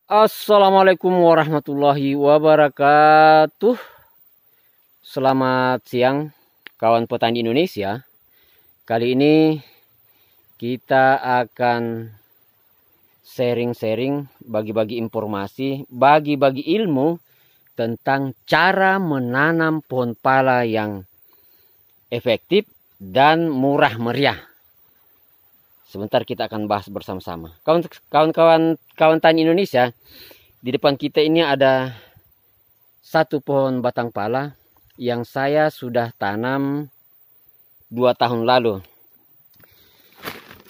Assalamualaikum warahmatullahi wabarakatuh. Selamat siang kawan petani Indonesia. Kali ini kita akan sharing-sharing, bagi-bagi informasi, bagi-bagi ilmu tentang cara menanam pohon pala yang efektif dan murah meriah. Sebentar kita akan bahas bersama-sama. Kawan-kawan tani Indonesia, di depan kita ini ada satu pohon batang pala yang saya sudah tanam 2 tahun lalu.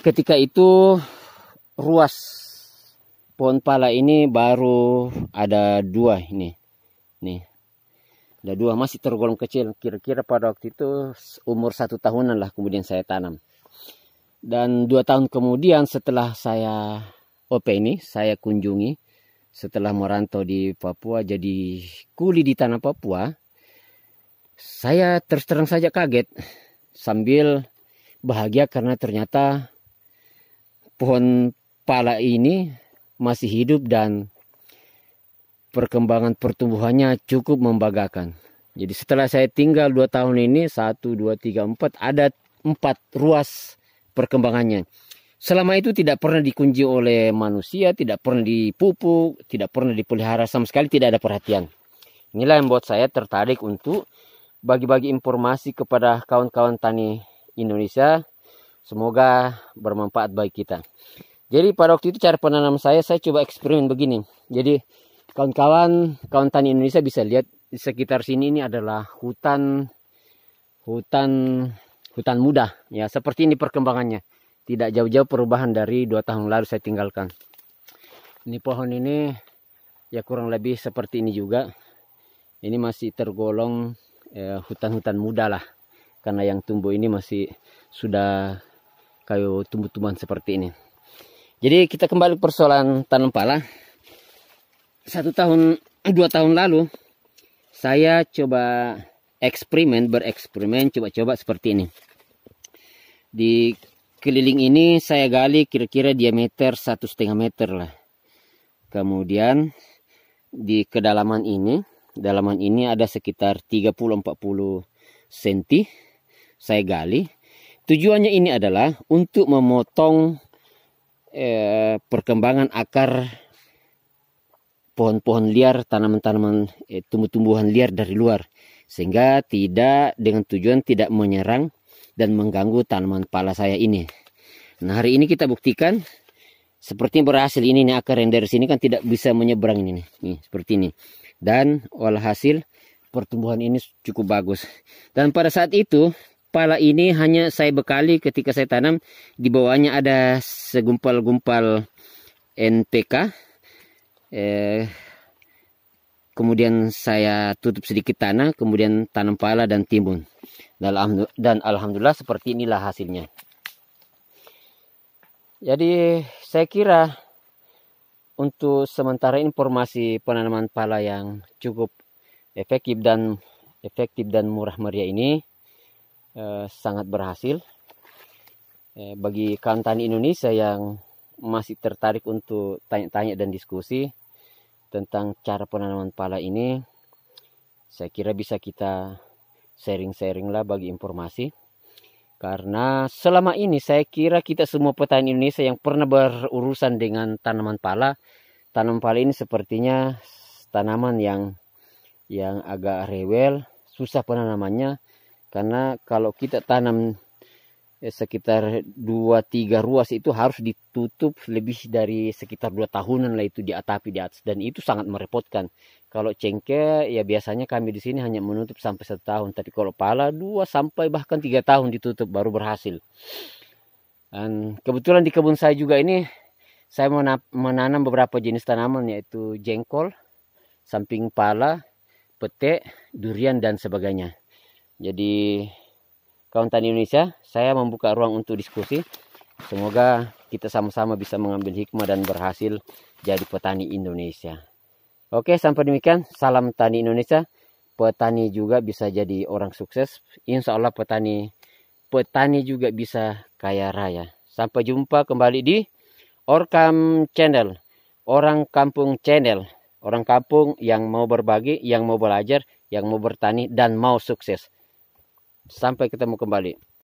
Ketika itu ruas pohon pala ini baru ada 2 ini. Nih. Ada 2, masih tergolong kecil. Kira-kira pada waktu itu umur 1 tahunan lah kemudian saya tanam. Dan 2 tahun kemudian setelah saya saya kunjungi setelah merantau di Papua jadi kuli di tanah Papua, saya terus terang saja kaget sambil bahagia karena ternyata pohon pala ini masih hidup dan perkembangan pertumbuhannya cukup membanggakan. Jadi setelah saya tinggal 2 tahun ini, 1, 2, 3, 4, ada 4 ruas perkembangannya. Selama itu tidak pernah dikunci oleh manusia, tidak pernah dipupuk, tidak pernah dipelihara, sama sekali tidak ada perhatian. Inilah yang membuat saya tertarik untuk bagi-bagi informasi kepada kawan-kawan tani Indonesia. Semoga bermanfaat bagi kita. Jadi pada waktu itu cara penanam saya coba eksperimen begini. Jadi kawan-kawan tani Indonesia bisa lihat di sekitar sini ini adalah hutan muda, ya seperti ini perkembangannya. Tidak jauh-jauh perubahan dari 2 tahun lalu saya tinggalkan. Ini pohon ini ya kurang lebih seperti ini juga. Ini masih tergolong hutan-hutan muda lah, karena yang tumbuh ini masih sudah kayak tumbuh-tumbuhan seperti ini. Jadi kita kembali ke persoalan tanam pala. 2 tahun lalu saya coba bereksperimen, coba-coba seperti ini. Di keliling ini saya gali kira-kira diameter 1,5 meter lah. Kemudian di kedalaman ini ada sekitar 30-40 cm saya gali. Tujuannya ini adalah untuk memotong perkembangan akar pohon-pohon liar, tanaman-tanaman tumbuh-tumbuhan liar dari luar, sehingga dengan tujuan tidak menyerang dan mengganggu tanaman pala saya ini. Nah, hari ini kita buktikan seperti berhasil. Ini nih, akar yang dari sini kan tidak bisa menyeberang ini nih, seperti ini. Dan walhasil pertumbuhan ini cukup bagus. Dan pada saat itu pala ini hanya saya bekali ketika saya tanam, di bawahnya ada segumpal-gumpal NPK. Kemudian saya tutup sedikit tanah, kemudian tanam pala dan timbun. Dan alhamdulillah seperti inilah hasilnya. Jadi saya kira untuk sementara informasi penanaman pala yang cukup efektif dan murah meriah ini sangat berhasil. Bagi kawan tani Indonesia yang masih tertarik untuk tanya-tanya dan diskusi tentang cara penanaman pala ini, saya kira bisa kita sharing-sharing lah bagi informasi. Karena selama ini saya kira kita semua petani Indonesia yang pernah berurusan dengan tanaman pala ini sepertinya tanaman yang agak rewel, susah penanamannya. Karena kalau kita tanam sekitar 2-3 ruas itu harus ditutup lebih dari sekitar 2 tahunan lah itu diatapi di atas, dan itu sangat merepotkan. Kalau cengkeh ya biasanya kami di sini hanya menutup sampai 1 tahun, tapi kalau pala 2 sampai bahkan 3 tahun ditutup baru berhasil. Dan kebetulan di kebun saya juga ini saya menanam beberapa jenis tanaman, yaitu jengkol, samping pala, pete, durian dan sebagainya. Jadi kawan tani Indonesia, saya membuka ruang untuk diskusi. Semoga kita sama-sama bisa mengambil hikmah dan berhasil jadi petani Indonesia. Oke, sampai demikian. Salam tani Indonesia. Petani juga bisa jadi orang sukses. Insya Allah petani juga bisa kaya raya. Sampai jumpa kembali di Orkam Channel. Orang Kampung Channel. Orang kampung yang mau berbagi, yang mau belajar, yang mau bertani, dan mau sukses. Sampai ketemu kembali.